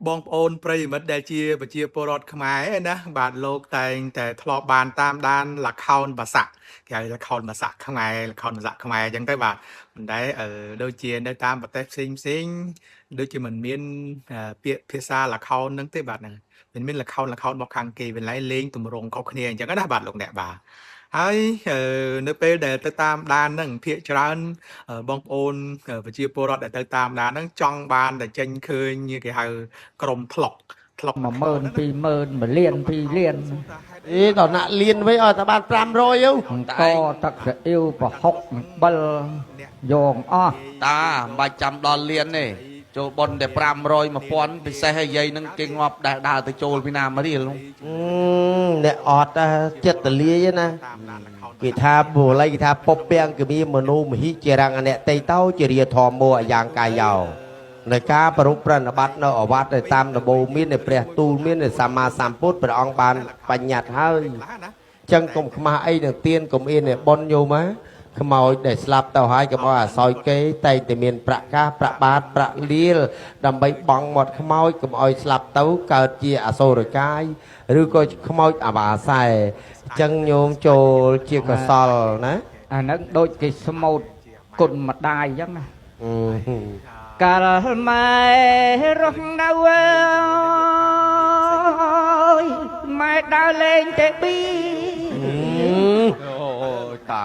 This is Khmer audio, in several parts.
บองโอนปริมัดได้เจียบเจียปรดขมายนะบาดโลกแต่ทลอบบานตามด้านหลักเขาภาษาแกหลักเขาภาษาขมายหลักเขาภาษาขมายยังได้บาดมันได้โดยเจียได้ตามประเทศซิงโดยที่มันมีเปียเพียซาหลักเขานั่งเตบาดนึงเป็นมีหลักเขาบอกคังกีเป็นไรเล้งตุ่มรงเขาเนียยังก็ได้บาดลงแดดบาហើយនៅពេលដែលទៅតាមដានហ្នឹងភាគច្រើនបងប្អូនប្រជាពលរដ្ឋដែលទៅតាមដានហ្នឹងចង់បានតែចេញឃើញគេហៅក្រុមថ្លុក10000 20000 1លាន2លានដល់ណាក់លៀនវិញឲ្យតែបាន500ទៅតទឹករអ៊ីវប្រហុកបិលយងអស់តាមិនបាច់ចាំដល់លៀនទេចូលប៉ុនតែ500 1000ពិសេសឲ្យយាយនឹងគេងាប់ដើរទៅចូលពីណាមករៀលអ្នកអត់ចិត្តតលាយណាគេថាបូលៃគេថាពពពាំងគឺមានមនុស្សមหิជារាំងអ្នកតៃតោជារាធម្មោយ៉ាងកាយោในការប្រពន្ធបត្តិនៅអវត្តតាមដំបូងមាននៃព្រះទូលមាននៃសម្មាសម្ពុទ្ធព្រះអង្គបានបញ្ញត្តិហើយចឹងកុំខ្មាស់អីនឹងទៀនកុំអៀននៃប៉ុនយោមកខ្មោចដែលស្លាប់ទៅហើយកុំឲ្យអាសោយគេតែតែមានប្រាក់កាសប្រាក់បាតប្រាក់លាលដើម្បីបង់មាត់ខ្មោចកុំឲ្យស្លាប់ទៅកើតជាអសូរកាយឬក៏ខ្មោចអបាសែចឹងញោមចូលជាកសលណាអានឹងដូចគេស្មូតគុណម្ដាយអញ្ចឹងណាកាលម៉ែរស់នៅម៉ែដើរលេងទេប៊ីអូតា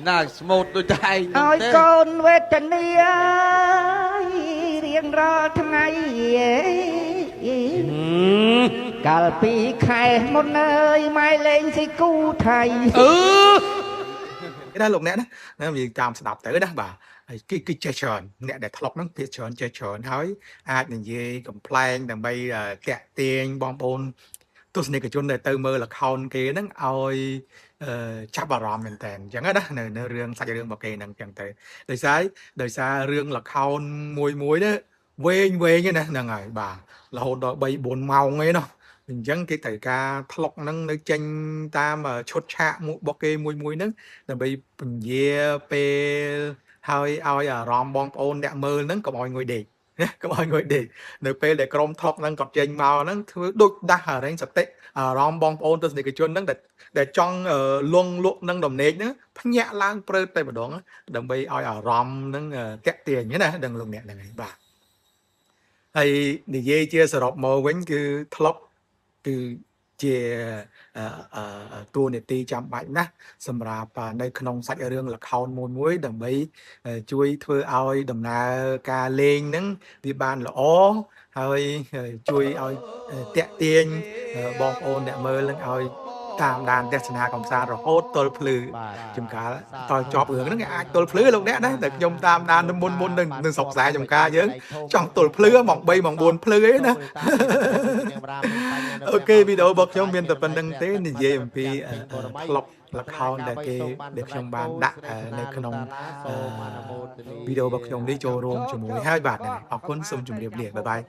ណាស្មូតដូចតែឯងឲ្យកូនវេទនារៀងរាល់ថ្ងៃកាលពីខែមុនអើយម៉ែលេងស៊ីគូថៃគេដែរលោកអ្នកណានិយាយតាមស្ដាប់ទៅណាបាទហើយគឺចេះច្រើនអ្នកដែលធ្លាប់ហ្នឹងភាគច្រើនចេះច្រើនហើយអាចនិយាយកំ pl ែងដើម្បីតាក់ទាញបងប្អូនទស្សនិកជនដែលទៅមើល account គេហ្នឹងឲ្យចាប់អារម្មណ៍មែនតើអញ្ចឹងណានៅរឿងសាច់រឿងរបស់គេហ្នឹងអញ្ចឹងទៅដោយសាររឿង account មួយនេះវែងណាហ្នឹងហើយបាទរហូតដល់3 4ម៉ោងឯណោះអញ្ចឹងគេត្រូវការថ្លុកហ្នឹងនៅចេញតាមឈុតឆាករបស់គេមួយហ្នឹងដើម្បីពញាពេលហើយឲ្យអារម្មណ៍បងប្អូនអ្នកមើលហ្នឹងកុំឲ្យងុយដេកណាកុំឲ្យងុយដេកនៅពេលដែលក្រុមថុកហ្នឹងគាត់ចេញមកហ្នឹងធ្វើដូចដាស់អារែងសតិអារម្មណ៍បងប្អូនទស្សនិកជនហ្នឹងដែលចង់លងលក់នឹងដំណេកហ្នឹងភ្ញាក់ឡើងព្រឺតែម្ដងដើម្បីឲ្យអារម្មណ៍ហ្នឹងតាក់ទាញណាដឹងលោកអ្នកហ្នឹងហើយបាទហើយនិយាយជាសរុបមកវិញគឺថ្លុកគឺជាតួនាទីចាំបាច់ណាស់សម្រាប់នៅក្នុងសាច់រឿងល្ខោនមួយដើម្បីជួយធ្វើឲ្យដំណើរការលេងហ្នឹងវាបានល្អហើយជួយឲ្យតាក់ទាញបងប្អូនអ្នកមើលនឹងឲ្យតាមដានទស្សនាកំសាន្តរហូតទល់ភ្លឺចំការតើចប់រឿងហ្នឹងអាចទល់ភ្លឺលោកអ្នកណាតែខ្ញុំតាមដានមុននឹងស្រុកខ្សែចំការយើងចង់ទល់ភ្លឺម៉ោង3ម៉ោង4ភ្លឺឯណាអូខេវីដេអូរបស់ខ្ញុំមានតែប៉ុណ្្នឹងទេនិយាយអំពីក្លុបល្ខោនដែលខ្ញុំបានដាក់នៅក្នុងវីដេអូរបស់ខ្ញុំនេះចូលរួមជាមួយហើយបាទអរគុណសូមជម្រាបលាបាយបាយ